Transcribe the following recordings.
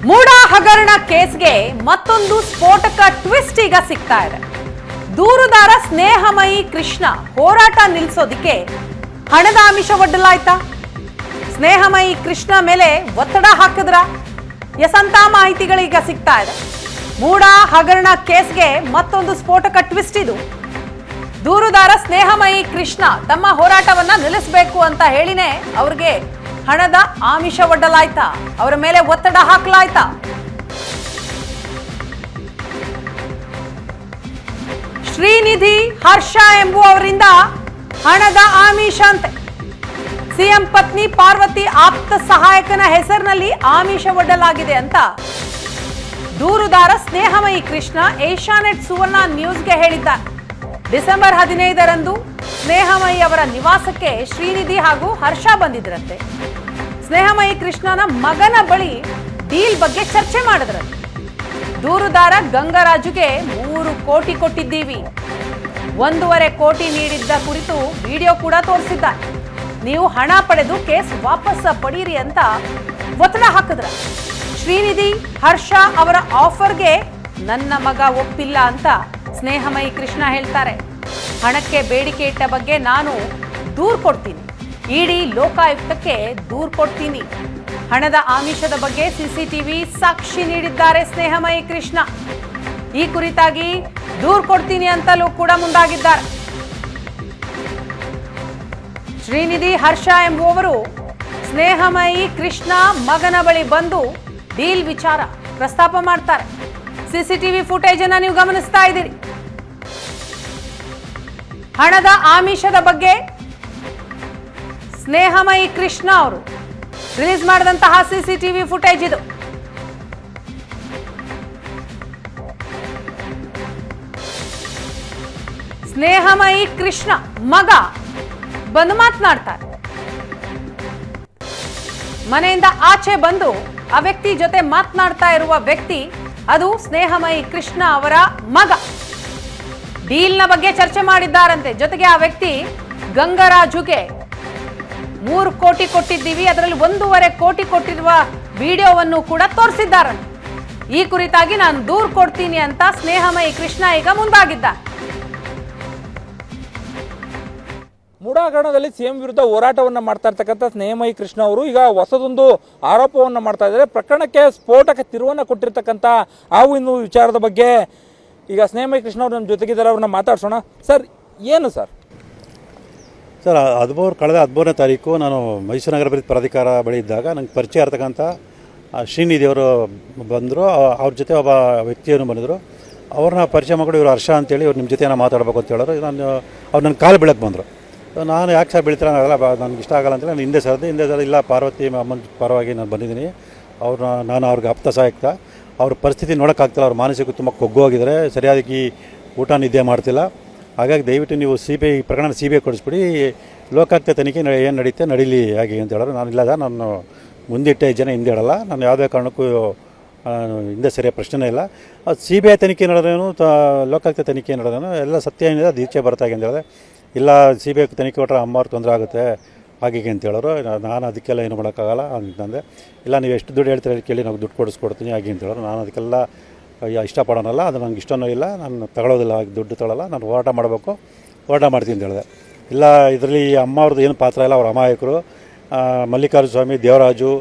ಮೂಡ ಹಗರಣ ಕೇಸ್ಗೆ ಮತ್ತೊಂದು ಸ್ಫೋಟಕ ಟ್ವಿಸ್ಟ್ ಈಗ ಸಿಗ್ತಾ ಇದೆ. ದೂರುದಾರ ಸ್ನೇಹಮಯಿ ಕೃಷ್ಣ ಹೋರಾಟ ನಿಲ್ಲಿಸೋದಿಕ್ಕೆ ಹಣದ ಆಮಿಷ ಒಡ್ಡಲಾಯ್ತಾ? ಸ್ನೇಹಮಯಿ ಕೃಷ್ಣ ಮೇಲೆ ಒತ್ತಡ ಹಾಕಿದ್ರ? ಎಸಂತ ಮಾಹಿತಿಗಳೀಗ ಸಿಗ್ತಾ ಇದೆ. ಮೂಡ ಹಗರಣ ಕೇಸ್ಗೆ ಮತ್ತೊಂದು ಸ್ಫೋಟಕ ಟ್ವಿಸ್ಟ್ ಇದು. ದೂರುದಾರ ಸ್ನೇಹಮಯಿ ಕೃಷ್ಣ ತಮ್ಮ ಹೋರಾಟವನ್ನ ನಿಲ್ಲಿಸಬೇಕು ಅಂತ ಹೇಳಿನೇ ಅವ್ರಿಗೆ ಹಣದ ಆಮಿಷ ಒಡ್ಡಲಾಯ್ತಾ? ಅವರ ಮೇಲೆ ಒತ್ತಡ ಹಾಕಲಾಯ್ತಾ? ಶ್ರೀನಿಧಿ ಹರ್ಷ ಎಂಬುವವರಿಂದ ಹಣದ ಆಮಿಷ ಅಂತೆ. ಸಿಎಂ ಪತ್ನಿ ಪಾರ್ವತಿ ಆಪ್ತ ಸಹಾಯಕನ ಹೆಸರಿನಲ್ಲಿ ಆಮಿಷ ಒಡ್ಡಲಾಗಿದೆ ಅಂತ ದೂರುದಾರ ಸ್ನೇಹಮಯಿ ಕೃಷ್ಣ ಏಷ್ಯಾನೆಟ್ ಸುವರ್ಣ ನ್ಯೂಸ್ಗೆ ಹೇಳಿದ್ದಾರೆ. ಡಿಸೆಂಬರ್ 15ರಂದು ಸ್ನೇಹಮಯಿ ಅವರ ನಿವಾಸಕ್ಕೆ ಶ್ರೀನಿಧಿ ಹಾಗೂ ಹರ್ಷ ಬಂದಿದ್ರಂತೆ. ಸ್ನೇಹಮಯಿ ಕೃಷ್ಣನ ಮಗನ ಬಳಿ ಡೀಲ್ ಬಗ್ಗೆ ಚರ್ಚೆ ಮಾಡಿದ್ರಂತೆ. ದೂರುದಾರ ಗಂಗರಾಜುಗೆ 3 ಕೋಟಿ ಕೊಟ್ಟಿದ್ದೀವಿ, 1.5 ಕೋಟಿ ನೀಡಿದ್ದ ಕುರಿತು ವಿಡಿಯೋ ಕೂಡ ತೋರಿಸಿದ್ದಾರೆ. ನೀವು ಹಣ ಪಡೆದು ಕೇಸ್ ವಾಪಸ್ ಪಡೀರಿ ಅಂತ ಒತ್ತಡ ಹಾಕಿದ್ರ. ಶ್ರೀನಿಧಿ ಹರ್ಷ ಅವರ ಆಫರ್ಗೆ ನನ್ನ ಮಗ ಒಪ್ಪಿಲ್ಲ ಅಂತ ಸ್ನೇಹಮಯಿ ಕೃಷ್ಣ ಹೇಳ್ತಾರೆ. ಹಣಕ್ಕೆ ಬೇಡಿಕೆ ಇಟ್ಟ ಬಗ್ಗೆ ನಾನು ದೂರು ಕೊಡ್ತೀನಿ, ಇಡಿ ಲೋಕಾಯುಕ್ತಕ್ಕೆ ದೂರು ಕೊಡ್ತೀನಿ. ಹಣದ ಆಮಿಷದ ಬಗ್ಗೆ ಸಿಸಿಟಿವಿ ಸಾಕ್ಷಿ ನೀಡಿದ್ದಾರೆ ಸ್ನೇಹಮಯಿ ಕೃಷ್ಣ. ಈ ಕುರಿತಾಗಿ ದೂರು ಕೊಡ್ತೀನಿ ಅಂತಲೂ ಕೂಡ ಮುಂದಾಗಿದ್ದಾರೆ. ಶ್ರೀನಿಧಿ ಹರ್ಷ ಎಂಬುವವರು ಸ್ನೇಹಮಯಿ ಕೃಷ್ಣ ಮಗನ ಬಳಿ ಬಂದು ಡೀಲ್ ವಿಚಾರ ಪ್ರಸ್ತಾಪ ಮಾಡ್ತಾರೆ. ಸಿಸಿಟಿವಿ ಫುಟೇಜ್ ಅನ್ನ ನೀವು ಗಮನಿಸ್ತಾ ಇದ್ದೀರಿ. ಹಣದ ಆಮಿಷದ ಬಗ್ಗೆ ಸ್ನೇಹಮಯಿ ಕೃಷ್ಣ ಅವರು ರಿಲೀಸ್ ಮಾಡಿದಂತಹ ಸಿಸಿಟಿವಿ ಫುಟೇಜ್ ಇದು. ಸ್ನೇಹಮಯಿ ಕೃಷ್ಣ ಮಗ ಬಂದು ಮಾತನಾಡ್ತಾರೆ. ಮನೆಯಿಂದ ಆಚೆ ಬಂದು ಆ ವ್ಯಕ್ತಿ ಜೊತೆ ಮಾತನಾಡ್ತಾ ಇರುವ ವ್ಯಕ್ತಿ ಅದು ಸ್ನೇಹಮಯಿ ಕೃಷ್ಣ ಅವರ ಮಗ. ಡೀಲ್ನ ಬಗ್ಗೆ ಚರ್ಚೆ ಮಾಡಿದ್ದಾರಂತೆ. ಜೊತೆಗೆ ಆ ವ್ಯಕ್ತಿ ಗಂಗರಾಜುಗೆ 3 ಕೋಟಿ ಕೊಟ್ಟಿದ್ದೀವಿ, ಅದರಲ್ಲಿ 1.5 ಕೋಟಿ ಕೊಟ್ಟಿರುವ ವಿಡಿಯೋವನ್ನು ಕೂಡ ತೋರಿಸಿದ್ದಾರಂತೆ. ಈ ಕುರಿತಾಗಿ ನಾನು ದೂರು ಕೊಡ್ತೀನಿ ಅಂತ ಸ್ನೇಹಮಯಿ ಕೃಷ್ಣ ಈಗ ಮುಂದಾಗಿದ್ದ. ಮೂಡ ಹಗರಣದಲ್ಲಿ ಸಿಎಂ ವಿರುದ್ಧ ಹೋರಾಟವನ್ನು ಮಾಡ್ತಾ ಇರ್ತಕ್ಕಂಥ ಸ್ನೇಹಮಯಿ ಕೃಷ್ಣ ಅವರು ಈಗ ಹೊಸದೊಂದು ಆರೋಪವನ್ನು ಮಾಡ್ತಾ ಇದ್ದಾರೆ. ಪ್ರಕರಣಕ್ಕೆ ಸ್ಫೋಟಕ ತಿರುವನ್ನು ಕೊಟ್ಟಿರ್ತಕ್ಕಂಥ ಇನ್ನು ವಿಚಾರದ ಬಗ್ಗೆ ಈಗ ಸ್ನೇಹಮಯಿ ಕೃಷ್ಣ ಅವರು ನಮ್ಮ ಜೊತೆಗಿದ್ದಾರೆ, ಅವ್ರನ್ನ ಮಾತಾಡ್ಸೋಣ. ಸರ್, ಏನು ಸರ್ ಕಳೆದ 13ನೇ ತಾರೀಕು ನಾನು ಮೈಸೂರು ನಗರ ಅಭಿವೃದ್ಧಿ ಪ್ರಾಧಿಕಾರ ಬಳಿ ಇದ್ದಾಗ ನಂಗೆ ಪರಿಚಯ ಇರ್ತಕ್ಕಂಥ ಶ್ರೀನಿಧಿಯವರು ಬಂದರು. ಅವ್ರ ಜೊತೆ ಒಬ್ಬ ವ್ಯಕ್ತಿಯನ್ನು ಬಂದಿದ್ದರು. ಅವ್ರನ್ನ ಪರಿಚಯ ಮಾಡ್ಕೊಂಡು ಇವರು ಹರ್ಷ ಅಂತೇಳಿ ಇವ್ರು ನಿಮ್ಮ ಜೊತೆ ಏನೋ ಮಾತಾಡಬೇಕು ಅಂತ ಹೇಳಿದ್ರು. ಅವ್ರು ನನ್ನ ಕಾಲು ಬೀಳಕ್ಕೆ ಬಂದರು. ನಾನು ಯಾಕೆ ಸರ್ ಬೀಳ್ತಾರೆ ಆಗಲ್ಲ, ನನಗೆ ಇಷ್ಟ ಆಗಲ್ಲ ಅಂತೇಳಿ ನಾನು ಹಿಂದೆ ಸರ್ ಇಲ್ಲ ಪಾರ್ವತಿ ಅಮ್ಮನ ಪರವಾಗಿ ನಾನು ಬಂದಿದ್ದೀನಿ. ನಾನು ಅವ್ರಿಗೆ ಆಪ್ತ ಸಹಾಯಕ. ಅವ್ರ ಪರಿಸ್ಥಿತಿ ನೋಡೋಕ್ಕಾಗ್ತಿಲ್ಲ, ಅವ್ರ ಮಾನಸಿಕ ತುಂಬ ಕೊಗ್ಗೋಗಿದ್ದಾರೆ, ಸರಿಯಾಗಿ ಊಟ ನಿದ್ದೆ ಮಾಡ್ತಿಲ್ಲ. ಹಾಗಾಗಿ ದಯವಿಟ್ಟು ನೀವು CBI ಪ್ರಕರಣ CBI ಕೊಡಿಸ್ಬಿಡಿ, ಲೋಕಾಯುಕ್ತ ತನಿಖೆ ಏನು ನಡೀತೆ ನಡೀಲಿ ಹಾಗೆ ಅಂತ ಹೇಳೋರು. ನಾನು ಇಲ್ಲ ಸರ್, ನಾನು ಮುಂದಿಟ್ಟೆ ಜನ ಹಿಂದೆ ಹೇಳಲ್ಲ, ನಾನು ಯಾವುದೇ ಕಾರಣಕ್ಕೂ ಹಿಂದೆ ಸರಿಯಾದ ಪ್ರಶ್ನೆ ಇಲ್ಲ. ಅದು CBI ತನಿಖೆ ನಡೆದೇನು ಲೋಕಾಯುಕ್ತ ತನಿಖೆ ನಡೆದೇನು ಎಲ್ಲ ಸತ್ಯ ಏನಿದೆ ಅದು ಈಚೆ ಬರ್ತಾಗೆ ಅಂತ ಹೇಳಿದೆ. ಇಲ್ಲ CBI ತನಿಖೆ ಕೊಟ್ಟರೆ ಅಮ್ಮವ್ರು ತೊಂದರೆ ಆಗುತ್ತೆ ಹಾಗೆ ಅಂತ ಹೇಳೋರು. ನಾನು ಅದಕ್ಕೆಲ್ಲ ಏನು ಮಾಡೋಕ್ಕಾಗಲ್ಲ ಅಂತಂದೆ. ಇಲ್ಲ ನೀವು ಎಷ್ಟು ದುಡ್ಡು ಹೇಳ್ತೀರಿ ಕೇಳಿ ನಾವು ದುಡ್ಡು ಕೊಡಿಸ್ಕೊಡ್ತೀನಿ ಹಾಗೆ ಅಂತ ಹೇಳೋರು. ನಾನು ಅದಕ್ಕೆಲ್ಲ ಇಷ್ಟಪಡೋನಲ್ಲ, ಅದು ನನಗೆ ಇಷ್ಟನೂ ಇಲ್ಲ, ನಾನು ತಗೊಳ್ಳೋದಿಲ್ಲ, ದುಡ್ಡು ತಗೊಳ್ಳಲ್ಲ, ನಾನು ಹೋರಾಟ ಮಾಡಬೇಕು, ಹೋರಾಟ ಮಾಡ್ತೀನಿ ಅಂತ ಹೇಳಿದೆ. ಇಲ್ಲ ಇದರಲ್ಲಿ ಅಮ್ಮ ಅವ್ರದ್ದು ಏನು ಪಾತ್ರ ಇಲ್ಲ, ಅವ್ರ ಅಮಾಯಕರು ಮಲ್ಲಿಕಾರ್ಜುನ ಸ್ವಾಮಿ, ದೇವರಾಜು,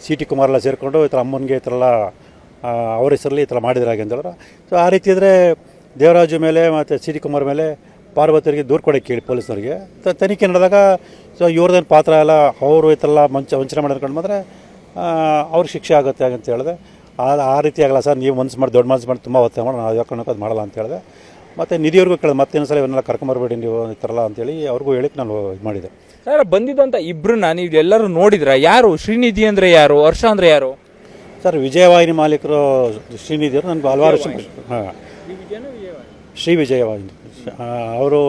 CT ಕುಮಾರ್ ಎಲ್ಲ ಸೇರಿಕೊಂಡು ಈ ಥರ ಅಮ್ಮನಿಗೆ ಈ ಥರ ಎಲ್ಲ ಅವ್ರ ಹೆಸರಲ್ಲಿ ಈ ಥರ ಮಾಡಿದ್ರೆ ಹಾಗೆ ಅಂತ ಹೇಳಿದ್ರು. ಸೊ ಆ ರೀತಿ ಇದ್ದರೆ ದೇವರಾಜು ಮೇಲೆ ಮತ್ತು CT ಕುಮಾರ್ ಮೇಲೆ ಪಾರ್ವತಿಯವರಿಗೆ ದೂರು ಕೊಡೋಕ್ಕೆ ಕೇಳಿ ಪೊಲೀಸ್ನವ್ರಿಗೆ. ತನಿಖೆ ನಡೆದಾಗ ಸೊ ಇವ್ರದ್ದೇನು ಪಾತ್ರ ಇಲ್ಲ, ಅವರು ಈ ಥರ ಎಲ್ಲ ವಂಚನೆ ಮಾಡ್ಕೊಂಡು ಬಂದರೆ ಅವ್ರಿಗೆ ಶಿಕ್ಷೆ ಆಗುತ್ತೆ ಅಂತ ಹೇಳಿದೆ. ಆ ರೀತಿ ಆಗಲ್ಲ ಸರ್, ನೀವು ದೊಡ್ಡ ಮನಸ್ಸು ಮಾಡಿ ತುಂಬ ಒತ್ತಾಯ ಮಾಡಿ ನಾವು ಯಾಕೆ ಅದು ಮಾಡಲ್ಲ ಅಂತ ಹೇಳಿದೆ. ಮತ್ತು ನಿಧಿಯವ್ರಿಗೂ ಕೇಳಿದೆ, ಮತ್ತೇನು ಸಲ ಇವನ್ನೆಲ್ಲ ಕರ್ಕೊಂಬರ್ಬೇಡಿ ನೀವು ಈ ಥರ ಎಲ್ಲ ಅಂತೇಳಿ ಅವ್ರಿಗೂ ಹೇಳಿಕ್ಕೆ ನಾನು ಇದು ಮಾಡಿದೆ. ಸರ್, ಬಂದಿದ್ದಂಥ ಇಬ್ಬರನ್ನ ನೀವು ಎಲ್ಲರೂ ನೋಡಿದ್ರ? ಯಾರು ಶ್ರೀನಿಧಿ ಅಂದರೆ ಯಾರು, ಹರ್ಷ ಅಂದರೆ ಯಾರು? ಸರ್, ವಿಜಯವಾಹಿನಿ ಮಾಲೀಕರು ಶ್ರೀನಿಧಿಯವರು ನನಗೆ ಹಲವಾರು ಶ್ರೀ ವಿಜಯವಾಹಿನಿ ಅವರು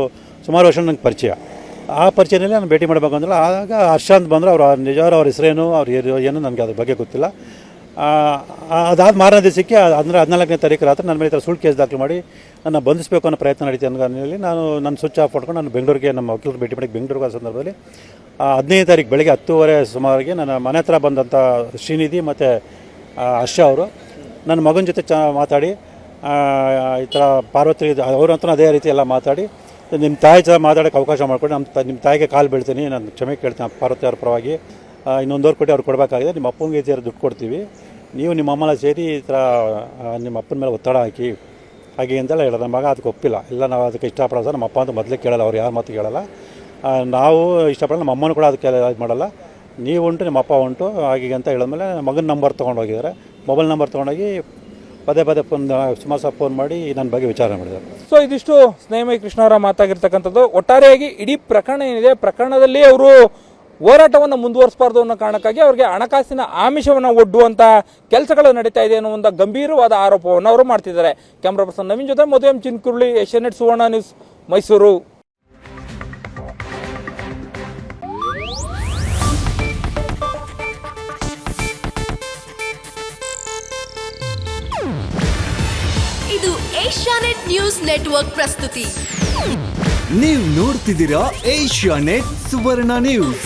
ಸುಮಾರು ವರ್ಷ ನನಗೆ ಪರಿಚಯ. ಆ ಪರಿಚಯದಲ್ಲಿ ನಾನು ಭೇಟಿ ಮಾಡಬೇಕು ಅಂದ್ರೆ ಆಗ ಹರ್ಷ ಅಂತ ಬಂದರು. ಅವ್ರ ನಿಜವಾದ ಅವ್ರ ಹೆಸರೇನು ಅವ್ರ ಏನು ನನಗೆ ಅದ್ರ ಬಗ್ಗೆ ಗೊತ್ತಿಲ್ಲ. ಅದಾದ ಮಾರನೇ ದಿವಸಕ್ಕೆ ಅಂದರೆ 14ನೇ ತಾರೀಕು ರಾತ್ರಿ ನನ್ನ ಮೇಲೆ ಈ ಥರ ಸುಳ್ಳು ಕೇಸ್ ದಾಖಲು ಮಾಡಿ ನನ್ನ ಬಂಧಿಸಬೇಕು ಅನ್ನೋ ಪ್ರಯತ್ನ ನಡೀತಿ ಅನ್ನೋಲ್ಲಿ ನಾನು ನನ್ನ ಸ್ವಿಚ್ ಆಫ್ ಮಾಡ್ಕೊಂಡು ನಾನು ಬೆಂಗಳೂರಿಗೆ ನಮ್ಮ ವಕೀಲರು ಭೇಟಿ ಮಾಡಿ ಬೆಂಗಳೂರಿಗೆ ಆ ಸಂದರ್ಭದಲ್ಲಿ 15ನೇ ತಾರೀಕು ಬೆಳಗ್ಗೆ 10:30 ಸುಮಾರಿಗೆ ನನ್ನ ಮನೆ ಹತ್ರ ಬಂದಂಥ ಶ್ರೀನಿಧಿ ಮತ್ತು ಹರ್ಷ ಅವರು ನನ್ನ ಮಗನ ಜೊತೆ ಮಾತಾಡಿ ಈ ಥರ ಪಾರ್ವತಿ ಅವ್ರ ಹತ್ರ ಅದೇ ರೀತಿ ಎಲ್ಲ ಮಾತಾಡಿ ನಿಮ್ಮ ತಾಯಿ ಜೊತೆ ಮಾತಾಡೋಕ್ಕೆ ಅವಕಾಶ ಮಾಡಿಕೊಡಿ, ನಿಮ್ಮ ತಾಯಿಗೆ ಕಾಲು ಬೀಳ್ತೀನಿ, ನಾನು ಕ್ಷಮೆ ಕೇಳ್ತೀನಿ ಪಾರ್ವತಿ ಅವ್ರ ಪರವಾಗಿ, ಇನ್ನೊಂದು ಕೋಟಿ ಅವ್ರು ಕೊಡಬೇಕಾಗಿದೆ, ನಿಮ್ಮ ಅಪ್ಪನಿಗೆ ಈ ಥರ ದುಡ್ಡು ಕೊಡ್ತೀವಿ, ನೀವು ನಿಮ್ಮ ಅಮ್ಮನ ಸೇರಿ ಈ ಥರ ನಿಮ್ಮ ಅಪ್ಪನ ಮೇಲೆ ಒತ್ತಡ ಹಾಕಿ ಹಾಗೆ ಅಂತೆಲ್ಲ ಹೇಳೋದು. ನಮ್ಮ ಮಗ ಅದಕ್ಕೆ ಒಪ್ಪಿಲ್ಲ, ಇಲ್ಲ ನಾವು ಅದಕ್ಕೆ ಇಷ್ಟಪಡೋದು, ನಮ್ಮ ಅಪ್ಪ ಅಂತ ಮೊದಲೇ ಕೇಳಲ್ಲ, ಅವ್ರು ಯಾರ ಮಾತು ಕೇಳಲ್ಲ, ನಾವು ಇಷ್ಟಪಡಲ್ಲ, ನಮ್ಮ ಅಮ್ಮನೂ ಕೂಡ ಅದಕ್ಕೆ ಇದು ಮಾಡಲ್ಲ, ನೀವು ಉಂಟು ನಿಮ್ಮ ಅಪ್ಪ ಉಂಟು ಹಾಗೆ ಅಂತ ಹೇಳಿದ್ಮೇಲೆ ಮಗನ ನಂಬರ್ ತೊಗೊಂಡೋಗಿದ್ದಾರೆ. ಮೊಬೈಲ್ ನಂಬರ್ ತೊಗೊಂಡೋಗಿ ಪದೇ ಸುಮಾರು ಫೋನ್ ಮಾಡಿ ನನ್ನ ಬಗ್ಗೆ ವಿಚಾರ ಮಾಡಿದ್ದಾರೆ. ಸೊ ಇದಿಷ್ಟು ಸ್ನೇಹಮಯಿ ಕೃಷ್ಣ ಅವರ ಮಾತಾಗಿರ್ತಕ್ಕಂಥದ್ದು. ಒಟ್ಟಾರೆಯಾಗಿ ಇಡೀ ಪ್ರಕರಣ ಏನಿದೆ, ಪ್ರಕರಣದಲ್ಲಿ ಅವರು ಹೋರಾಟವನ್ನು ಮುಂದುವರಿಸಬಾರ್ದು ಅನ್ನೋ ಕಾರಣಕ್ಕಾಗಿ ಅವರಿಗೆ ಹಣಕಾಸಿನ ಆಮಿಷವನ್ನು ಒಡ್ಡುವಂಥ ಕೆಲಸಗಳು ನಡೀತಾ ಇದೆ ಅನ್ನೋ ಒಂದು ಗಂಭೀರವಾದ ಆರೋಪವನ್ನು ಅವರು ಮಾಡ್ತಿದ್ದಾರೆ. ಕ್ಯಾಮ್ರಾ ಪರ್ಸನ್ ನವೀನ್ ಜೊತೆ ಮಧು ಎಂ ಚಿನ್ಕುರ್ಳಿ, ಏಷ್ಯಾನೆಟ್ ಸುವರ್ಣ ನ್ಯೂಸ್, ಮೈಸೂರು. ಇದು ಏಷ್ಯಾನೆಟ್ ನ್ಯೂಸ್ ನೆಟ್ವರ್ಕ್ ಪ್ರಸ್ತುತಿ. ನೀವು ನೋಡ್ತಿದ್ದೀರಾ ಏಷ್ಯಾನೆಟ್ ಸುವರ್ಣ ನ್ಯೂಸ್.